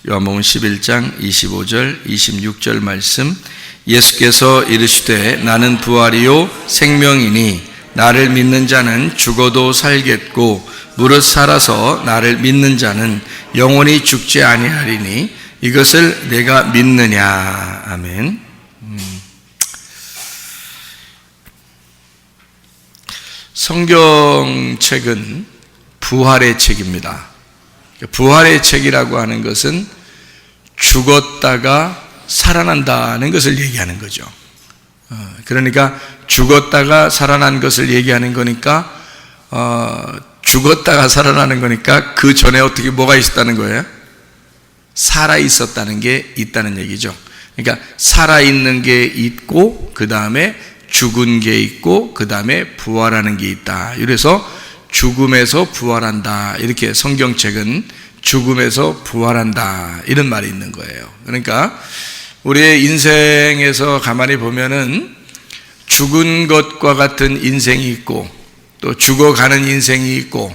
요한복음 11장 25절 26절 말씀, 예수께서 이르시되 나는 부활이요 생명이니 나를 믿는 자는 죽어도 살겠고 무릇 살아서 나를 믿는 자는 영원히 죽지 아니하리니 이것을 내가 믿느냐. 아멘. 성경책은 부활의 책입니다. 부활의 책이라고 하는 것은 죽었다가 살아난다는 것을 얘기하는 거죠. 그러니까 죽었다가 살아난 것을 얘기하는 거니까 죽었다가 살아나는 거니까 그 전에 어떻게 뭐가 있었다는 거예요? 살아 있었다는 게 있다는 얘기죠. 그러니까 살아있는 게 있고 그 다음에 죽은 게 있고 그 다음에 부활하는 게 있다. 이래서 죽음에서 부활한다. 이렇게 성경책은 죽음에서 부활한다. 이런 말이 있는 거예요. 그러니까 우리의 인생에서 가만히 보면은 죽은 것과 같은 인생이 있고 또 죽어가는 인생이 있고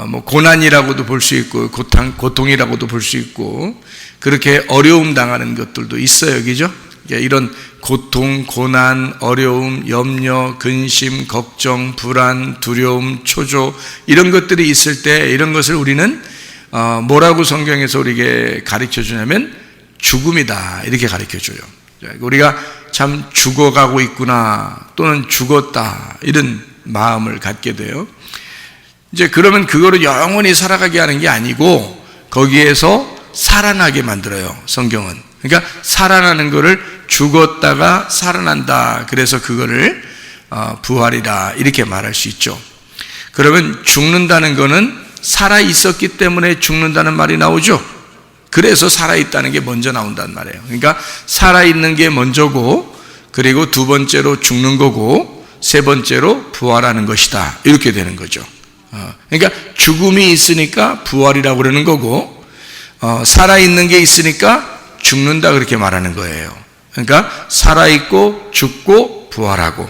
뭐 고난이라고도 볼 수 있고 고통이라고도 볼 수 있고 그렇게 어려움 당하는 것들도 있어요. 그죠? 이런 고통, 고난, 어려움, 염려, 근심, 걱정, 불안, 두려움, 초조 이런 것들이 있을 때 이런 것을 우리는 뭐라고 성경에서 우리에게 가르쳐 주냐면 죽음이다 이렇게 가르쳐 줘요. 우리가 참 죽어가고 있구나 또는 죽었다 이런 마음을 갖게 돼요. 이제 그러면 그거를 영원히 살아가게 하는 게 아니고 거기에서 살아나게 만들어요. 성경은. 그러니까 살아나는 거를 죽었다가 살아난다. 그래서 그거를 부활이다 이렇게 말할 수 있죠. 그러면 죽는다는 거는 살아 있었기 때문에 죽는다는 말이 나오죠. 그래서 살아있다는 게 먼저 나온단 말이에요. 그러니까 살아있는 게 먼저고 그리고 두 번째로 죽는 거고 세 번째로 부활하는 것이다 이렇게 되는 거죠. 그러니까 죽음이 있으니까 부활이라고 그러는 거고 살아있는 게 있으니까 죽는다 그렇게 말하는 거예요. 그러니까 살아있고 죽고 부활하고,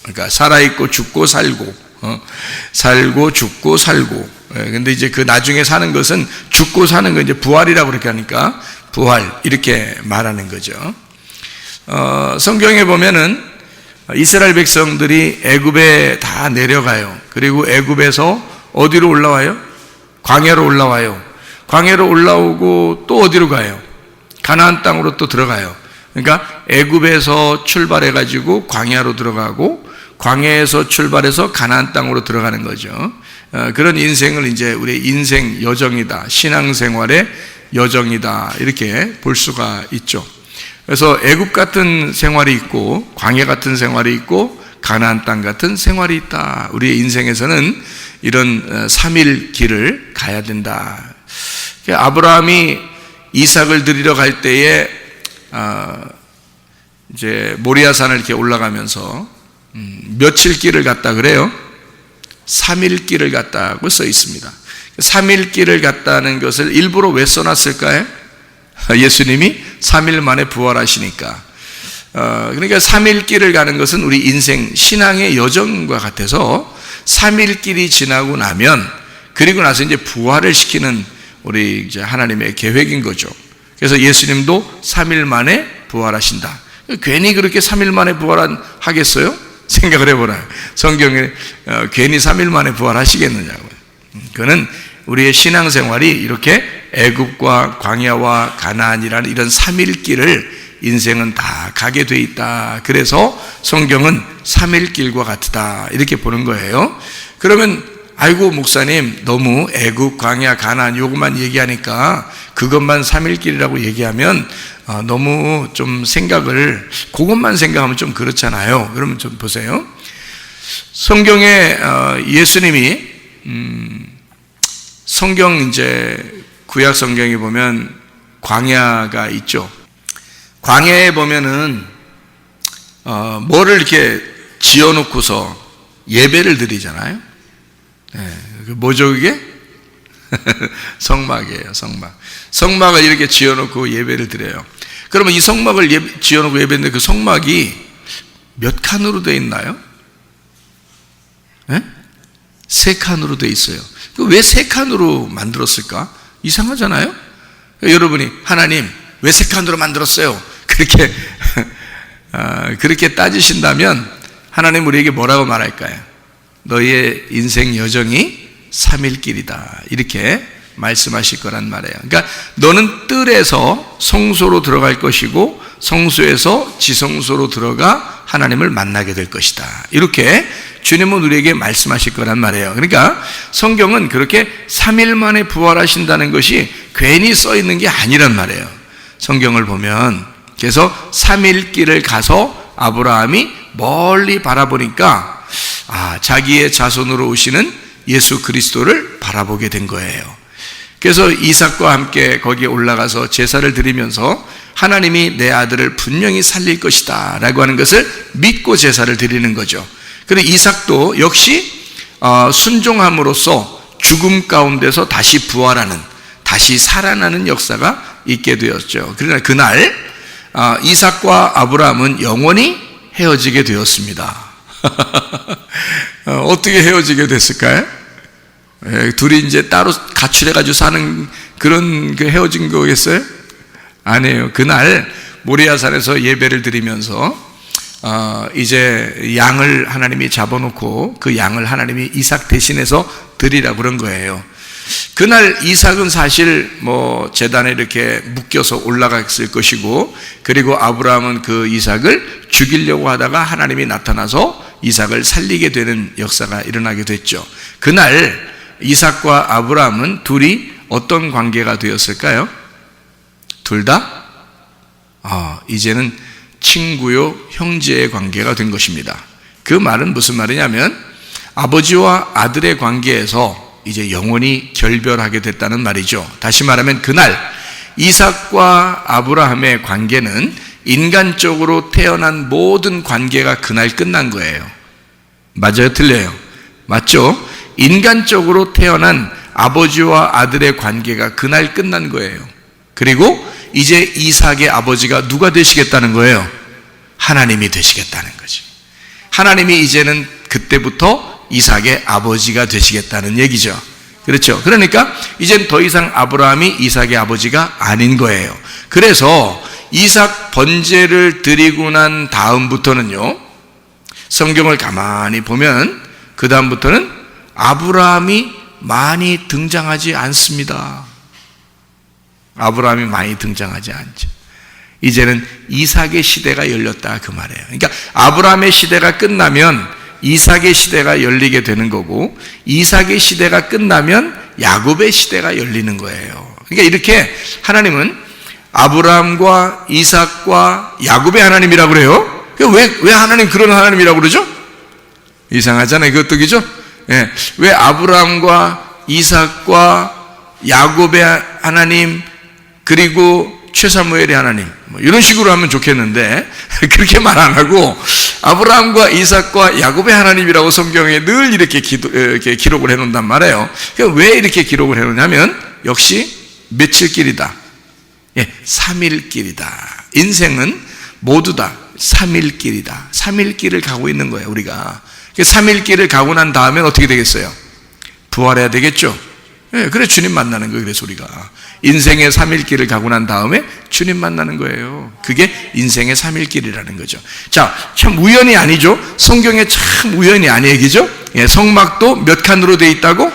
그러니까 살아있고 죽고 살고, 살고 죽고 살고. 근데 이제 그 나중에 사는 것은 죽고 사는 거 이제 부활이라고 그렇게 하니까 부활 이렇게 말하는 거죠. 성경에 보면은 이스라엘 백성들이 애굽에 다 내려가요. 그리고 애굽에서 어디로 올라와요? 광야로 올라와요. 광야로 올라오고 또 어디로 가요? 가나안 땅으로 또 들어가요. 그러니까 애굽에서 출발해 가지고 광야로 들어가고 광야에서 출발해서 가나안 땅으로 들어가는 거죠. 그런 인생을 이제 우리의 인생 여정이다, 신앙생활의 여정이다 이렇게 볼 수가 있죠. 그래서 애굽 같은 생활이 있고 광야 같은 생활이 있고 가나안 땅 같은 생활이 있다. 우리의 인생에서는 이런 3일 길을 가야 된다. 아브라함이 이삭을 드리러 갈 때에 이제 모리아산을 이렇게 올라가면서 며칠 길을 갔다 그래요? 3일 길을 갔다고 써 있습니다. 3일 길을 갔다는 것을 일부러 왜 써놨을까요? 예수님이 3일 만에 부활하시니까. 그러니까 3일 길을 가는 것은 우리 인생 신앙의 여정과 같아서 3일 길이 지나고 나면 그리고 나서 이제 부활을 시키는 우리 이제 하나님의 계획인 거죠. 그래서 예수님도 3일 만에 부활하신다. 괜히 그렇게 3일 만에 부활하겠어요? 생각을 해보라. 성경에 괜히 3일 만에 부활하시겠느냐고요. 그거는 우리의 신앙생활이 이렇게 애굽과 광야와 가나안이라는 이런 3일 길을 인생은 다 가게 돼 있다. 그래서 성경은 3일 길과 같다 이렇게 보는 거예요. 그러면 아이고 목사님 너무 애굽, 광야, 가나안 요것만 얘기하니까 그것만 3일 길이라고 얘기하면 너무 좀 생각을 그것만 생각하면 좀 그렇잖아요. 그러면 좀 보세요. 성경에 예수님이 성경 이제 구약 성경에 보면 광야가 있죠. 광야에 보면은 뭐를 이렇게 지어놓고서 예배를 드리잖아요. 네, 뭐죠 그게? 성막이에요. 성막. 성막을 이렇게 지어놓고 예배를 드려요. 그러면 이 성막을 지어놓고 예배했는데 그 성막이 몇 칸으로 되어 있나요? 네? 3칸으로 되어 있어요. 왜 3칸으로 만들었을까? 이상하잖아요? 여러분이 하나님 왜 세 칸으로 만들었어요? 그렇게 따지신다면 하나님 우리에게 뭐라고 말할까요? 너희의 인생 여정이 3일 길이다, 이렇게 말씀하실 거란 말이에요. 그러니까 너는 뜰에서 성소로 들어갈 것이고 성소에서 지성소로 들어가 하나님을 만나게 될 것이다, 이렇게 주님은 우리에게 말씀하실 거란 말이에요. 그러니까 성경은 그렇게 3일 만에 부활하신다는 것이 괜히 써 있는 게 아니란 말이에요. 성경을 보면 그래서 3일 길을 가서 아브라함이 멀리 바라보니까 자기의 자손으로 오시는 예수 그리스도를 바라보게 된 거예요. 그래서 이삭과 함께 거기에 올라가서 제사를 드리면서 하나님이 내 아들을 분명히 살릴 것이다 라고 하는 것을 믿고 제사를 드리는 거죠. 그리고 이삭도 역시 순종함으로써 죽음 가운데서 다시 부활하는, 다시 살아나는 역사가 있게 되었죠. 그러나 그날 이삭과 아브라함은 영원히 헤어지게 되었습니다. 어떻게 헤어지게 됐을까요? 둘이 이제 따로 가출해가지고 사는 그런 헤어진 거겠어요? 아니에요. 그날 모리아산에서 예배를 드리면서 이제 양을 하나님이 잡아놓고 그 양을 하나님이 이삭 대신해서 드리라 그런 거예요. 그날 이삭은 사실 제단에 이렇게 묶여서 올라갔을 것이고, 그리고 아브라함은 그 이삭을 죽이려고 하다가 하나님이 나타나서 이삭을 살리게 되는 역사가 일어나게 됐죠. 그날 이삭과 아브라함은 둘이 어떤 관계가 되었을까요? 둘 다 이제는 친구요 형제의 관계가 된 것입니다. 그 말은 무슨 말이냐면 아버지와 아들의 관계에서 이제 영원히 결별하게 됐다는 말이죠. 다시 말하면 그날 이삭과 아브라함의 관계는 인간적으로 태어난 모든 관계가 그날 끝난 거예요. 맞아요? 틀려요? 맞죠? 인간적으로 태어난 아버지와 아들의 관계가 그날 끝난 거예요. 그리고 이제 이삭의 아버지가 누가 되시겠다는 거예요? 하나님이 되시겠다는 거지. 하나님이 이제는 그때부터 이삭의 아버지가 되시겠다는 얘기죠. 그렇죠? 그러니까 이젠 더 이상 아브라함이 이삭의 아버지가 아닌 거예요. 그래서 이삭 번제를 드리고 난 다음부터는요, 성경을 가만히 보면 그 다음부터는 아브라함이 많이 등장하지 않습니다. 아브라함이 많이 등장하지 않죠. 이제는 이삭의 시대가 열렸다 그 말이에요. 그러니까 아브라함의 시대가 끝나면 이삭의 시대가 열리게 되는 거고, 이삭의 시대가 끝나면 야곱의 시대가 열리는 거예요. 그러니까 이렇게 하나님은 아브라함과 이삭과 야곱의 하나님이라고 그래요. 왜 하나님 그런 하나님이라고 그러죠? 이상하잖아요. 그것도 그죠? 예. 왜 아브라함과 이삭과 야곱의 하나님, 그리고 최사무엘의 하나님, 이런 식으로 하면 좋겠는데 그렇게 말 안 하고 아브라함과 이삭과 야곱의 하나님이라고 성경에 늘 이렇게 기록을 해놓는단 말이에요. 왜 이렇게 기록을 해놓냐면 역시 며칠 길이다. 3일 길이다. 인생은 모두 다 3일 길이다. 3일 길을 가고 있는 거예요, 우리가. 3일 길을 가고 난 다음엔 어떻게 되겠어요? 부활해야 되겠죠? 그래 주님 만나는 거예요. 그래서 우리가 인생의 3일 길을 가고 난 다음에 주님 만나는 거예요. 그게 인생의 3일 길이라는 거죠. 자, 참 우연이 아니죠. 성경에 참 우연이 아니에요. 그죠? 성막도 몇 칸으로 되어 있다고?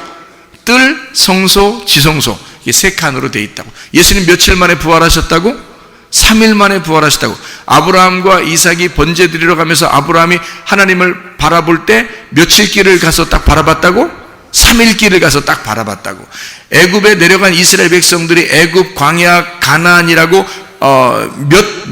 뜰, 성소, 지성소, 이게 3칸으로 되어 있다고. 예수님 며칠 만에 부활하셨다고? 3일 만에 부활하셨다고. 아브라함과 이삭이 번제 드리러 가면서 아브라함이 하나님을 바라볼 때 며칠 길을 가서 딱 바라봤다고? 3일 길을 가서 딱 바라봤다고. 애굽에 내려간 이스라엘 백성들이 애굽, 광야, 가나안이라고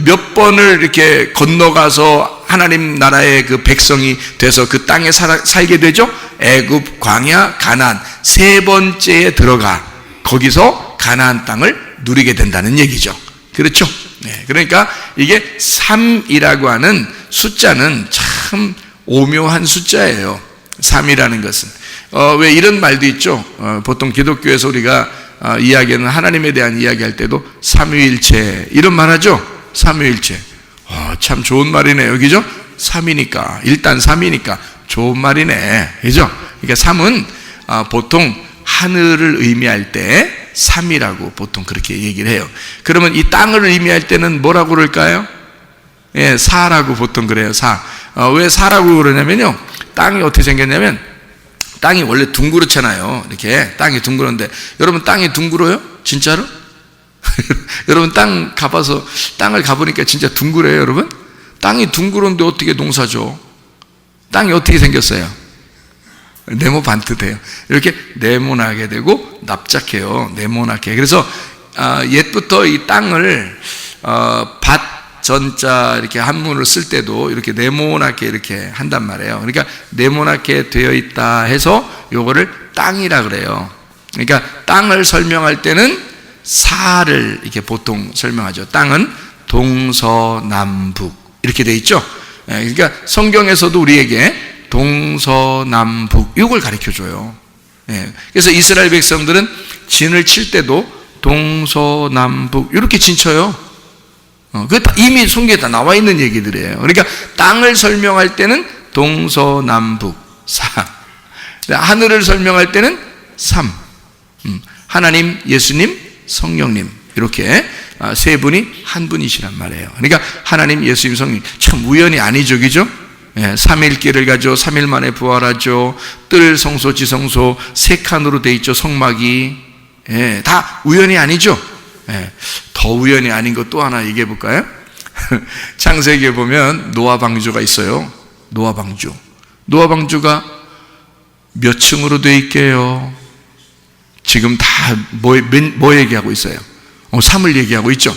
몇 번을 이렇게 건너가서 하나님 나라의 그 백성이 돼서 그 땅에 살게 되죠. 애굽, 광야, 가나안 3번째에 들어가 거기서 가나안 땅을 누리게 된다는 얘기죠. 그렇죠? 네, 그러니까 이게 3이라고 하는 숫자는 참 오묘한 숫자예요. 3이라는 것은 왜 이런 말도 있죠. 보통 기독교에서 우리가 이야기하는 하나님에 대한 이야기할 때도 삼위일체 이런 말 하죠. 삼위일체. 참 좋은 말이네요. 그죠? 3이니까 일단 3이니까 좋은 말이네. 그죠? 그러니까 3은 보통 하늘을 의미할 때 삼이라고 보통 그렇게 얘기를 해요. 그러면 이 땅을 의미할 때는 뭐라고 그럴까요? 예, 사라고 보통 그래요. 사. 왜 사라고 그러냐면요, 땅이 어떻게 생겼냐면, 땅이 원래 둥그렇잖아요. 이렇게 땅이 둥그런데, 여러분 땅이 둥그러요? 진짜로? 여러분 땅 가봐서, 땅을 가보니까 진짜 둥그래요, 여러분? 땅이 둥그런데 어떻게 농사죠? 땅이 어떻게 생겼어요? 네모 반듯해요. 이렇게 네모나게 되고 납작해요. 네모나게. 그래서 옛부터 이 땅을 밭 전자 이렇게 한문을 쓸 때도 이렇게 네모나게 이렇게 한단 말이에요. 그러니까 네모나게 되어 있다 해서 요거를 땅이라 그래요. 그러니까 땅을 설명할 때는 사를 이렇게 보통 설명하죠. 땅은 동서남북 이렇게 돼 있죠. 그러니까 성경에서도 우리에게 동서남북 이걸 가르쳐줘요. 그래서 이스라엘 백성들은 진을 칠 때도 동서남북 이렇게 진쳐요. 그 이미 성경에 다 나와 있는 얘기들이에요. 그러니까 땅을 설명할 때는 동서남북 사, 하늘을 설명할 때는 삼, 하나님, 예수님, 성령님 이렇게 세 분이 한 분이시란 말이에요. 그러니까 하나님, 예수님, 성령 참 우연이 아니죠, 그죠? 삼일길을 가죠. 3일 만에 부활하죠. 뜰, 성소, 지성소 세 칸으로 돼 있죠. 성막이 다 우연이 아니죠. 더 우연이 아닌 것 또 하나 얘기해 볼까요? 창세기에 보면 노아 방주가 있어요. 노아 방주. 노아 방주가 몇 층으로 돼 있게요? 지금 다 뭐 얘기하고 있어요? 3을 얘기하고 있죠.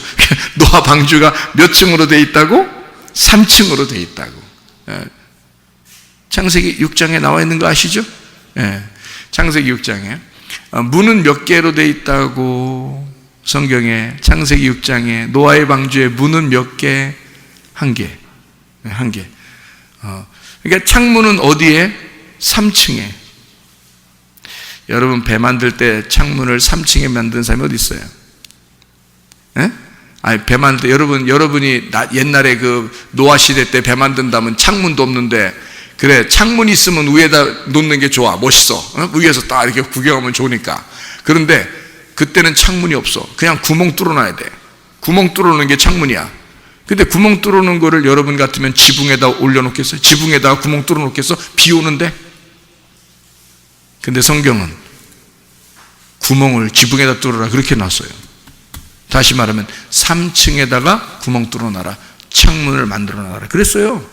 노아 방주가 몇 층으로 돼 있다고? 3층으로 돼 있다고. 창세기 6장에 나와 있는 거 아시죠? 창세기 6장에 문은 몇 개로 돼 있다고? 성경에 창세기 6장에 노아의 방주에 문은 몇 개? 한 개. 한 개. 그러니까 창문은 어디에? 3층에. 여러분 배 만들 때 창문을 3층에 만든 사람이 어디 있어요? 아니 배 만들 때 여러분이 옛날에 그 노아 시대 때 배 만든다면 창문도 없는데 그래 창문 있으면 위에다 놓는 게 좋아 멋있어 위에서 딱 이렇게 구경하면 좋으니까. 그런데 그때는 창문이 없어. 그냥 구멍 뚫어놔야 돼. 구멍 뚫어놓는 게 창문이야. 근데 구멍 뚫어놓은 거를 여러분 같으면 지붕에다 올려놓겠어요? 지붕에다가 구멍 뚫어놓겠어? 비 오는데? 근데 성경은 구멍을 지붕에다 뚫어라 그렇게 놨어요. 다시 말하면 3층에다가 구멍 뚫어놔라. 창문을 만들어놔라 그랬어요.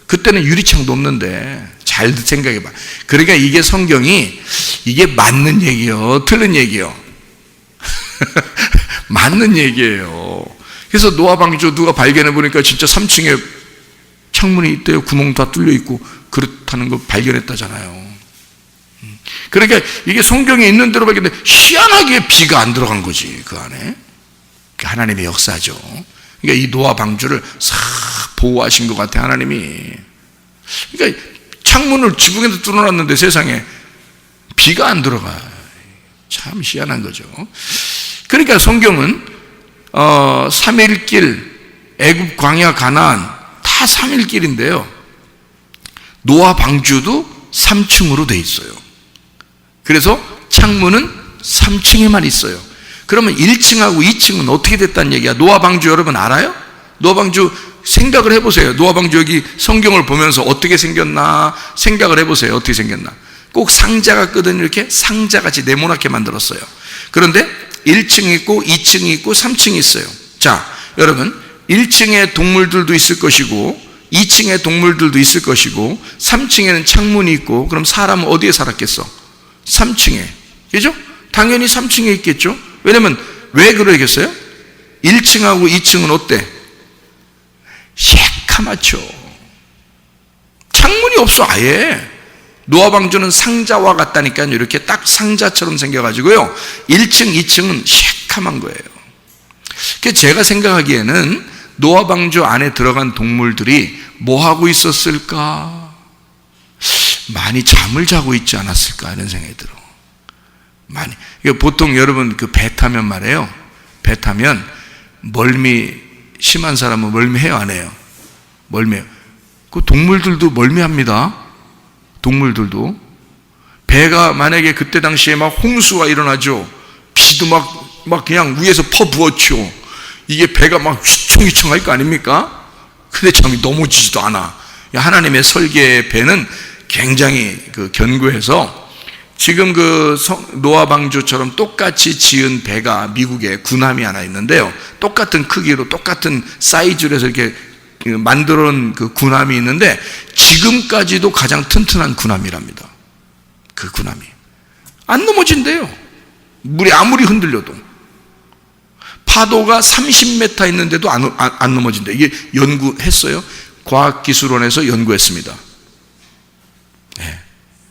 그때는 유리창도 없는데 잘 생각해봐. 그러니까 이게 성경이 이게 맞는 얘기요 틀린 얘기요? 맞는 얘기예요. 그래서 노아 방주 누가 발견해 보니까 진짜 3층에 창문이 있대요. 구멍 다 뚫려 있고 그렇다는 거 발견했다잖아요. 그러니까 이게 성경에 있는 대로 발견돼 희한하게 비가 안 들어간 거지 그 안에. 하나님의 역사죠. 그러니까 이 노아 방주를 싹 보호하신 것 같아 하나님이. 그러니까 창문을 지붕에도 뚫어놨는데 세상에 비가 안 들어가. 참 희한한 거죠. 그러니까 성경은 3일길, 애굽 광야 가나안 다 3일길인데요. 노아 방주도 3층으로 돼 있어요. 그래서 창문은 3층에만 있어요. 그러면 1층하고 2층은 어떻게 됐다는 얘기야? 노아 방주 여러분 알아요? 노아 방주 생각을 해보세요. 노아 방주 여기 성경을 보면서 어떻게 생겼나 생각을 해보세요. 어떻게 생겼나? 꼭 상자가 끄든 이렇게 상자같이 네모나게 만들었어요. 그런데 1층이 있고 2층이 있고 3층이 있어요. 자, 여러분 1층에 동물들도 있을 것이고 2층에 동물들도 있을 것이고 3층에는 창문이 있고 그럼 사람은 어디에 살았겠어? 3층에. 그죠? 당연히 3층에 있겠죠? 왜냐면 왜 그러겠어요? 1층하고 2층은 어때? 새카맣죠. 창문이 없어 아예. 노아 방주는 상자와 같다니까요. 이렇게 딱 상자처럼 생겨가지고요. 1층, 2층은 새카만 거예요. 그래서 제가 생각하기에는 노아 방주 안에 들어간 동물들이 뭐 하고 있었을까? 많이 잠을 자고 있지 않았을까 이런 생각이 들어. 많이. 보통 여러분 그 배 타면 말이에요. 배 타면 멀미 심한 사람은 멀미해요, 안 해요? 멀미해요. 그 동물들도 멀미합니다. 동물들도. 배가 만약에 그때 당시에 막 홍수가 일어나죠. 비도 막 그냥 위에서 퍼부었죠. 이게 배가 막 휘청휘청할 거 아닙니까? 근데 참 넘어지지도 않아. 하나님의 설계의 배는 굉장히 견고해서 지금 노아 방주처럼 똑같이 지은 배가 미국에 군함이 하나 있는데요. 똑같은 크기로 똑같은 사이즈로 해서 이렇게 만들어 놓은 군함이 있는데 지금까지도 가장 튼튼한 군함이랍니다. 그 군함이 안 넘어진대요. 물이 아무리 흔들려도. 파도가 30m 있는데도 안 넘어진대. 이게 연구했어요. 과학기술원에서 연구했습니다. 네.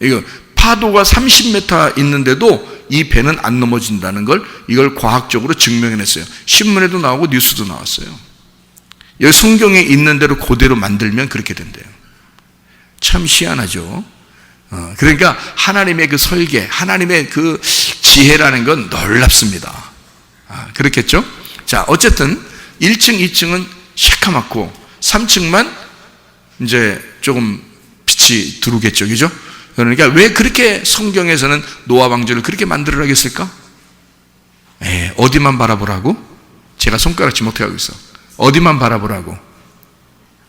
이거 파도가 30m 있는데도 이 배는 안 넘어진다는 걸 이걸 과학적으로 증명해냈어요. 신문에도 나오고 뉴스도 나왔어요. 여기 성경에 있는 대로 그대로 만들면 그렇게 된대요. 참 희한하죠. 그러니까 하나님의 그 설계, 하나님의 그 지혜라는 건 놀랍습니다. 그렇겠죠? 자, 어쨌든 1층, 2층은 시커멓고 3층만 이제 조금 빛이 들어오겠죠, 그죠? 그러니까 왜 그렇게 성경에서는 노아 방주를 그렇게 만들으라고 했을까? 어디만 바라보라고? 제가 손가락질 못해 하고 있어. 어디만 바라보라고?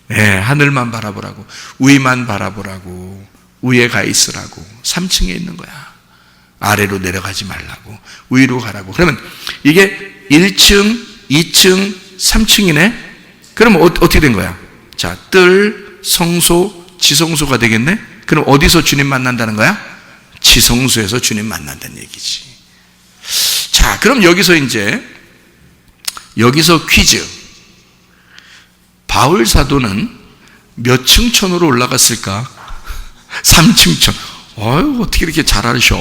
하늘만 바라보라고, 위만 바라보라고, 위에 가 있으라고. 3층에 있는 거야. 아래로 내려가지 말라고, 위로 가라고. 그러면 이게 1층, 2층, 3층이네? 그럼 어떻게 된 거야? 자, 뜰, 성소, 지성소가 되겠네? 그럼 어디서 주님 만난다는 거야? 지성소에서 주님 만난다는 얘기지. 자, 그럼 여기서 퀴즈. 바울 사도는 몇 층천으로 올라갔을까? 3층천. 어떻게 이렇게 잘 아셔?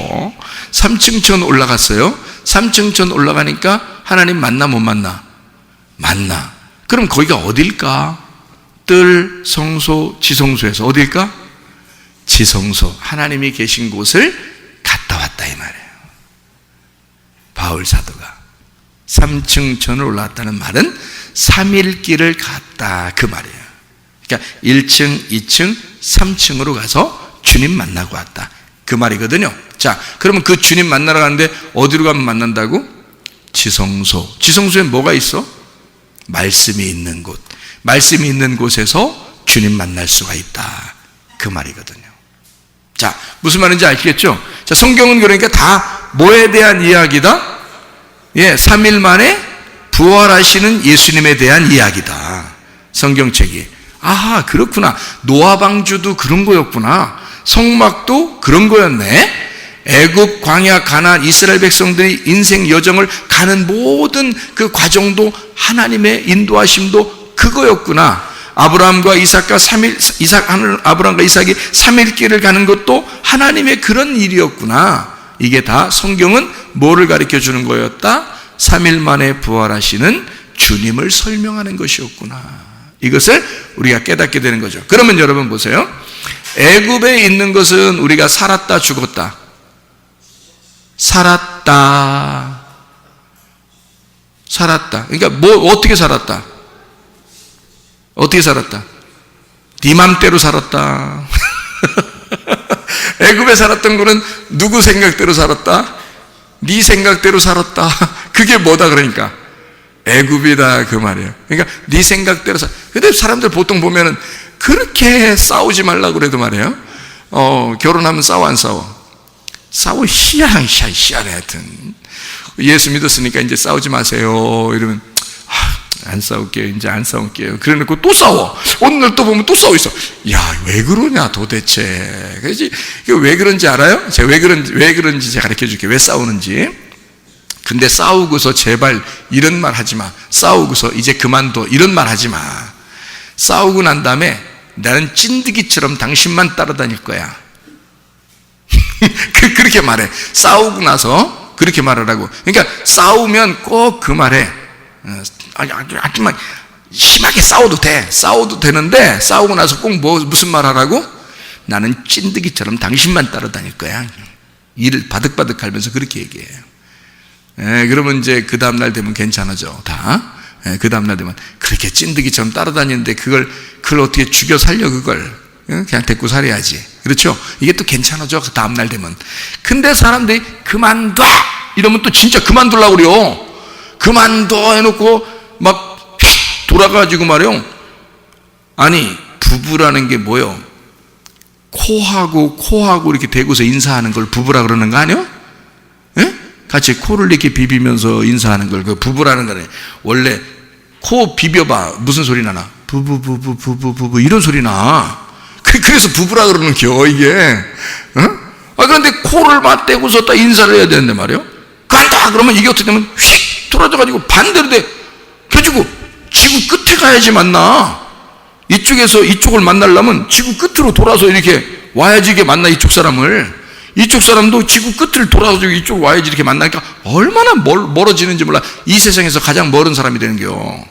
3층천 올라갔어요. 3층천 올라가니까 하나님 만나 못 만나? 만나. 그럼 거기가 어딜까? 뜰, 성소, 지성소에서 어딜까? 지성소, 하나님이 계신 곳을 갔다 왔다 이 말이에요. 바울 사도가 3층천을 올라왔다는 말은 3일 길을 갔다 그 말이에요. 그러니까 1층, 2층, 3층으로 가서 주님 만나고 왔다 그 말이거든요. 자, 그러면 그 주님 만나러 가는데 어디로 가면 만난다고? 지성소. 지성소에 뭐가 있어? 말씀이 있는 곳. 말씀이 있는 곳에서 주님 만날 수가 있다 그 말이거든요. 자, 무슨 말인지 아시겠죠? 자, 성경은 그러니까 다 뭐에 대한 이야기다? 3일 만에 부활하시는 예수님에 대한 이야기다. 성경책이. 아하, 그렇구나. 노아 방주도 그런 거였구나. 성막도 그런 거였네. 애굽, 광야, 가나안, 이스라엘 백성들이 인생 여정을 가는 모든 그 과정도 하나님의 인도하심도 그거였구나. 아브라함과 이삭과 아브라함과 이삭이 3일 길을 가는 것도 하나님의 그런 일이었구나. 이게 다 성경은 뭐를 가르쳐 주는 거였다? 3일 만에 부활하시는 주님을 설명하는 것이었구나. 이것을 우리가 깨닫게 되는 거죠. 그러면 여러분 보세요. 애굽에 있는 것은 우리가 살았다 죽었다? 살았다. 그러니까 어떻게 살았다? 어떻게 살았다? 네 맘대로 살았다. 애굽에 살았던 거는 누구 생각대로 살았다? 네 생각대로 살았다. 그게 뭐다 그러니까? 애굽이다 그 말이에요. 그러니까 네 생각대로 근데 사람들 보통 보면은 그렇게 싸우지 말라고 그래도 말이에요. 결혼하면 싸워 안 싸워? 싸워. 희한해 하여튼. 예수 믿었으니까 이제 싸우지 마세요 이러면 안 싸울게요. 이제 안 싸울게요. 그래 놓고 또 싸워. 오늘 또 보면 또 싸우고 있어. 야, 왜 그러냐 도대체. 그렇지? 왜 그런지 알아요? 제가 왜 그런지 제가 가르쳐 줄게요. 왜 싸우는지. 근데 싸우고서 제발 이런 말 하지 마. 싸우고서 이제 그만둬. 이런 말 하지 마. 싸우고 난 다음에 나는 찐득이처럼 당신만 따라다닐 거야. 그렇게 말해. 싸우고 나서 그렇게 말하라고. 그러니까 싸우면 꼭 그 말해. 하지만 심하게 싸워도 돼. 싸워도 되는데 싸우고 나서 꼭 무슨 말 하라고? 나는 찐득이처럼 당신만 따라다닐 거야. 이를 바득바득 갈면서 그렇게 얘기해요. 그러면 이제 그 다음날 되면 괜찮아져 다. 그 다음날 되면 그렇게 찐득이처럼 따라다니는데 그걸 어떻게 죽여 살려 그걸. 그냥 데리고 살아야지. 그렇죠? 이게 또 괜찮아져 그 다음날 되면. 근데 사람들이 그만둬 이러면 또 진짜 그만두려고 그래요. 그만둬 해놓고 막 돌아가지고 말이요. 아니, 부부라는 게 뭐요? 코하고 이렇게 대고서 인사하는 걸 부부라 그러는 거 아니요? 예? 같이 코를 이렇게 비비면서 인사하는 걸 그 부부라는 거네. 원래 코 비벼봐. 무슨 소리 나나? 부부 이런 소리 나. 그래서 부부라 그러는 겨 이게. 그런데 코를 맞대고서 딱 인사를 해야 되는데 말이요. 간다 그러면 이게 어떻게 되면 휙 돌아져가지고 반대로 돼. 그래가지고 지구 끝에 가야지 만나. 이쪽에서 이쪽을 만나려면 지구 끝으로 돌아서 이렇게 와야지 이게 만나. 이쪽 사람을. 이쪽 사람도 지구 끝을 돌아서 이쪽 와야지 이렇게 만나니까 얼마나 멀어지는지 몰라. 이 세상에서 가장 멀은 사람이 되는 겨.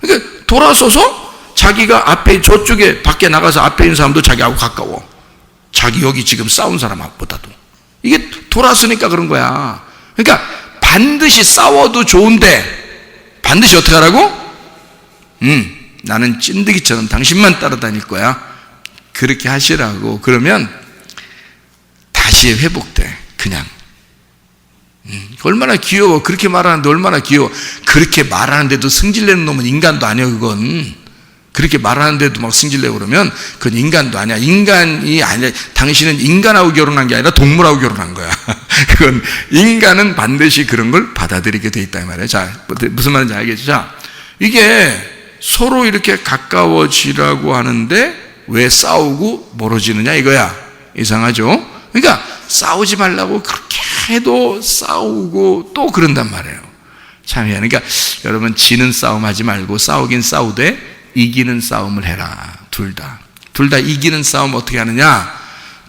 그러니까 돌아서서 자기가 앞에 저쪽에 밖에 나가서 앞에 있는 사람도 자기하고 가까워. 자기 여기 지금 싸운 사람보다도. 이게 돌았으니까 그런 거야. 그러니까 반드시 싸워도 좋은데 반드시 어떻게 하라고? 나는 찐득이처럼 당신만 따라다닐 거야. 그렇게 하시라고. 그러면 다시 회복돼. 그냥. 얼마나 귀여워. 그렇게 말하는데 얼마나 귀여워. 그렇게 말하는데도 승질내는 놈은 인간도 아니야. 그건 그렇게 말하는데도 막 승질내고 그러면 그건 인간도 아니야. 인간이 아니라 당신은 인간하고 결혼한 게 아니라 동물하고 결혼한 거야. 그건 인간은 반드시 그런 걸 받아들이게 돼 있다 이 말이에요. 자, 무슨 말인지 알겠죠? 자, 이게 서로 이렇게 가까워지라고 하는데 왜 싸우고 멀어지느냐 이거야. 이상하죠? 그러니까 싸우지 말라고 그렇게 해도 싸우고 또 그런단 말이에요. 참 희한해. 그러니까 여러분, 지는 싸움 하지 말고 싸우긴 싸우되 이기는 싸움을 해라. 둘 다 이기는 싸움 어떻게 하느냐?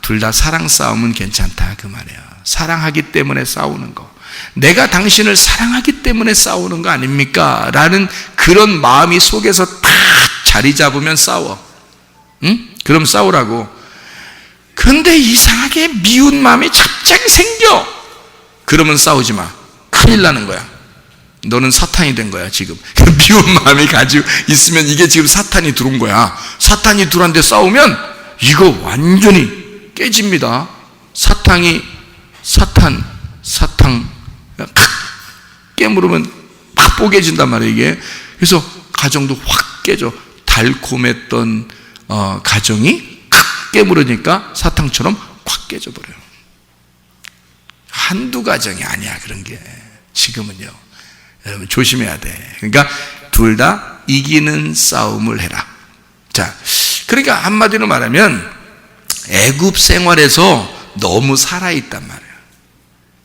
둘 다 사랑 싸움은 괜찮다 그 말이에요. 사랑하기 때문에 싸우는 거. 내가 당신을 사랑하기 때문에 싸우는 거 아닙니까? 라는 그런 마음이 속에서 딱 자리 잡으면 싸워. 응? 그럼 싸우라고. 그런데 이상하게 미운 마음이 갑자기 생겨. 그러면 싸우지 마. 큰일 나는 거야. 너는 사탄이 된 거야 지금. 미운 마음이 가지고 있으면 이게 지금 사탄이 들어온 거야. 사탄이 들어왔는데 싸우면 이거 완전히 깨집니다. 사탄 깨물으면 팍 뽀개진단 말이에요 이게. 그래서 가정도 확 깨져. 달콤했던 가정이 칵 깨물으니까 사탕처럼 확 깨져버려요. 한두 가정이 아니야 그런 게. 지금은요. 여러분 조심해야 돼. 그러니까 둘 다 이기는 싸움을 해라. 자, 그러니까 한마디로 말하면 애굽 생활에서 너무 살아있단 말이에요.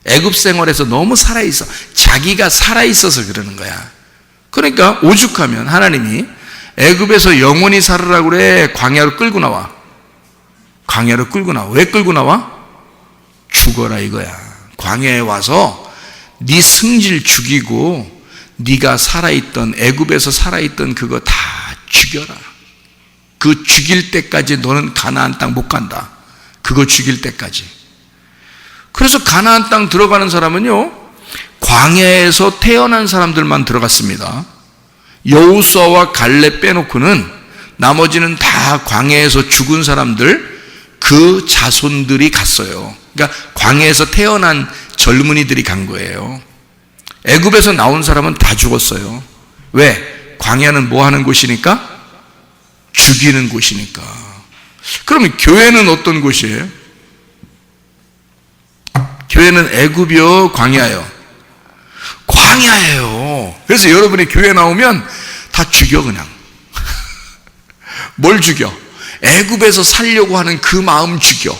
애굽 생활에서 너무 살아있어. 자기가 살아있어서 그러는 거야. 그러니까 오죽하면 하나님이 애굽에서 영원히 살으라고 그래. 광야로 끌고 나와. 광야로 끌고 나와. 왜 끌고 나와? 죽어라 이거야. 광야에 와서 네 승질 죽이고 네가 살아있던 애굽에서 살아있던 그거 다 죽여라. 그 죽일 때까지 너는 가나안 땅 못 간다. 그거 죽일 때까지. 그래서 가나안 땅 들어가는 사람은요, 광야에서 태어난 사람들만 들어갔습니다. 여호수아와 갈렙 빼놓고는 나머지는 다 광야에서 죽은 사람들, 그 자손들이 갔어요. 그러니까 광야에서 태어난 젊은이들이 간 거예요. 애굽에서 나온 사람은 다 죽었어요. 왜? 광야는 뭐 하는 곳이니까? 죽이는 곳이니까. 그러면 교회는 어떤 곳이에요? 교회는 애굽이요, 광야요? 광야예요. 그래서 여러분이 교회 나오면 다 죽여 그냥. 뭘 죽여? 애굽에서 살려고 하는 그 마음 죽여.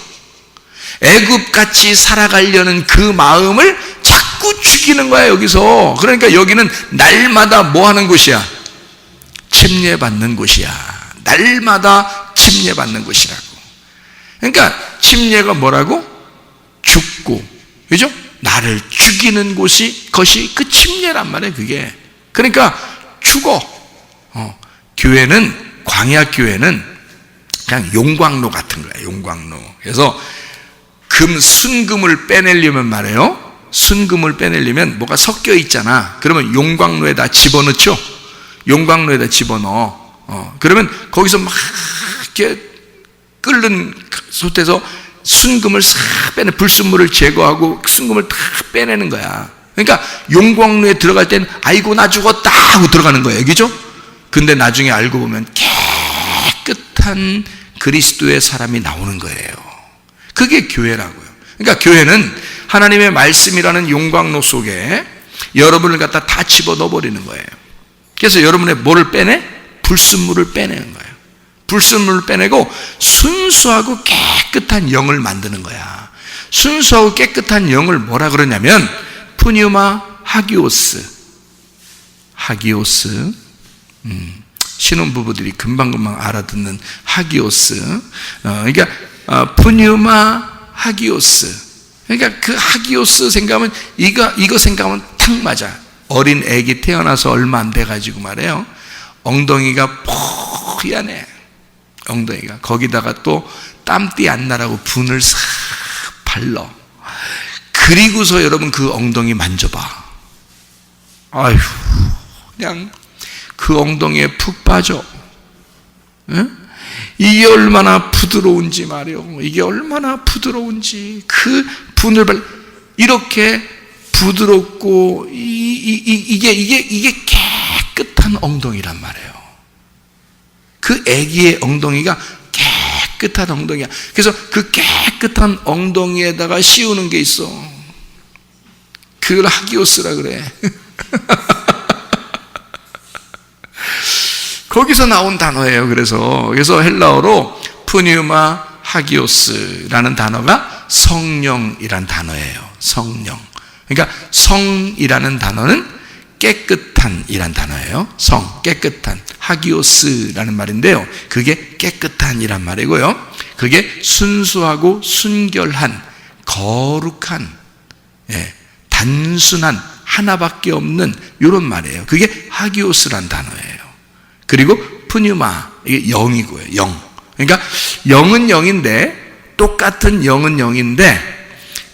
애굽같이 살아가려는 그 마음을 자꾸 죽이는 거야 여기서. 그러니까 여기는 날마다 뭐 하는 곳이야? 침례받는 곳이야. 날마다 침례받는 곳이라고. 그러니까 침례가 뭐라고? 죽고, 그죠? 나를 죽이는 것이 그 침례란 말이에요 그게. 그러니까 죽어. 교회는, 광야 교회는 그냥 용광로 같은 거야. 용광로. 그래서 순금을 빼내려면 말이에요, 순금을 빼내려면 뭐가 섞여 있잖아. 그러면 용광로에다 집어넣죠. 용광로에다 집어넣어. 그러면 거기서 막 이렇게 끓는 솥에서 순금을 싹 빼내, 불순물을 제거하고 순금을 다 빼내는 거야. 그러니까 용광로에 들어갈 때는 아이고 나 죽었다 하고 들어가는 거예요. 그죠? 근데 나중에 알고 보면 깨끗한 그리스도의 사람이 나오는 거예요. 그게 교회라고요. 그러니까 교회는 하나님의 말씀이라는 용광로 속에 여러분을 갖다 다 집어넣어 버리는 거예요. 그래서 여러분의 뭐를 빼내? 불순물을 빼내는 거예요. 불순물을 빼내고 순수하고 깨끗한 영을 만드는 거야. 순수하고 깨끗한 영을 뭐라 그러냐면 푸뉴마 하기오스. 하기오스. 신혼부부들이 금방금방 알아듣는 하기오스. 그러니까 푸뉴마 하기오스. 그러니까 그 하기오스 생각하면 이거 생각하면 탁 맞아. 어린 애기 태어나서 얼마 안 돼가지고 말이에요. 엉덩이가 뽀얀해. 엉덩이가. 거기다가 또 땀띠 안 나라고 분을 싹 발라. 그리고서 여러분 그 엉덩이 만져봐. 아휴, 그냥 그 엉덩이에 푹 빠져. 응? 이게 얼마나 부드러운지 말이요. 이게 얼마나 부드러운지. 그 분을 이렇게 부드럽고 이게 깨끗한 엉덩이란 말이에요. 그 아기의 엉덩이가 깨끗한 엉덩이야. 그래서 그 깨끗한 엉덩이에다가 씌우는 게 있어. 그걸 하기오스라 그래. 거기서 나온 단어예요. 그래서 헬라어로 푸뉴마 하기오스라는 단어가 성령이란 단어예요. 성령. 그러니까 성이라는 단어는 깨끗한 이란 단어예요. 성, 깨끗한. 하기오스라는 말인데요. 그게 깨끗한 이란 말이고요. 그게 순수하고 순결한, 거룩한, 단순한, 하나밖에 없는 이런 말이에요. 그게 하기오스란 단어예요. 그리고 푸뉴마, 이게 영이고요. 영. 그러니까 영은 영인데, 똑같은 영은 영인데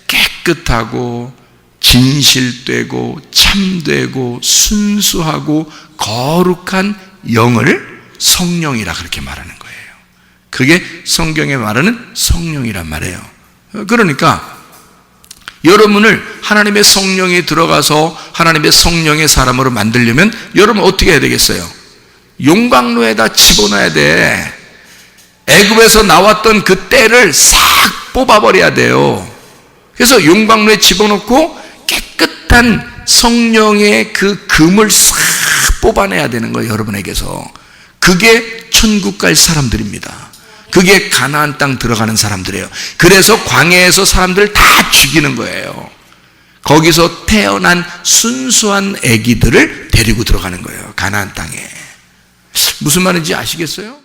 깨끗하고 진실되고 참되고 순수하고 거룩한 영을 성령이라 그렇게 말하는 거예요. 그게 성경에 말하는 성령이란 말이에요. 그러니까 여러분을 하나님의 성령이 들어가서 하나님의 성령의 사람으로 만들려면 여러분 어떻게 해야 되겠어요? 용광로에다 집어넣어야 돼. 애굽에서 나왔던 그 때를 싹 뽑아버려야 돼요. 그래서 용광로에 집어넣고 깨끗한 성령의 그 금을 싹 뽑아내야 되는 거예요. 여러분에게서. 그게 천국 갈 사람들입니다. 그게 가나안 땅 들어가는 사람들이에요. 그래서 광야에서 사람들을 다 죽이는 거예요. 거기서 태어난 순수한 아기들을 데리고 들어가는 거예요. 가나안 땅에. 무슨 말인지 아시겠어요?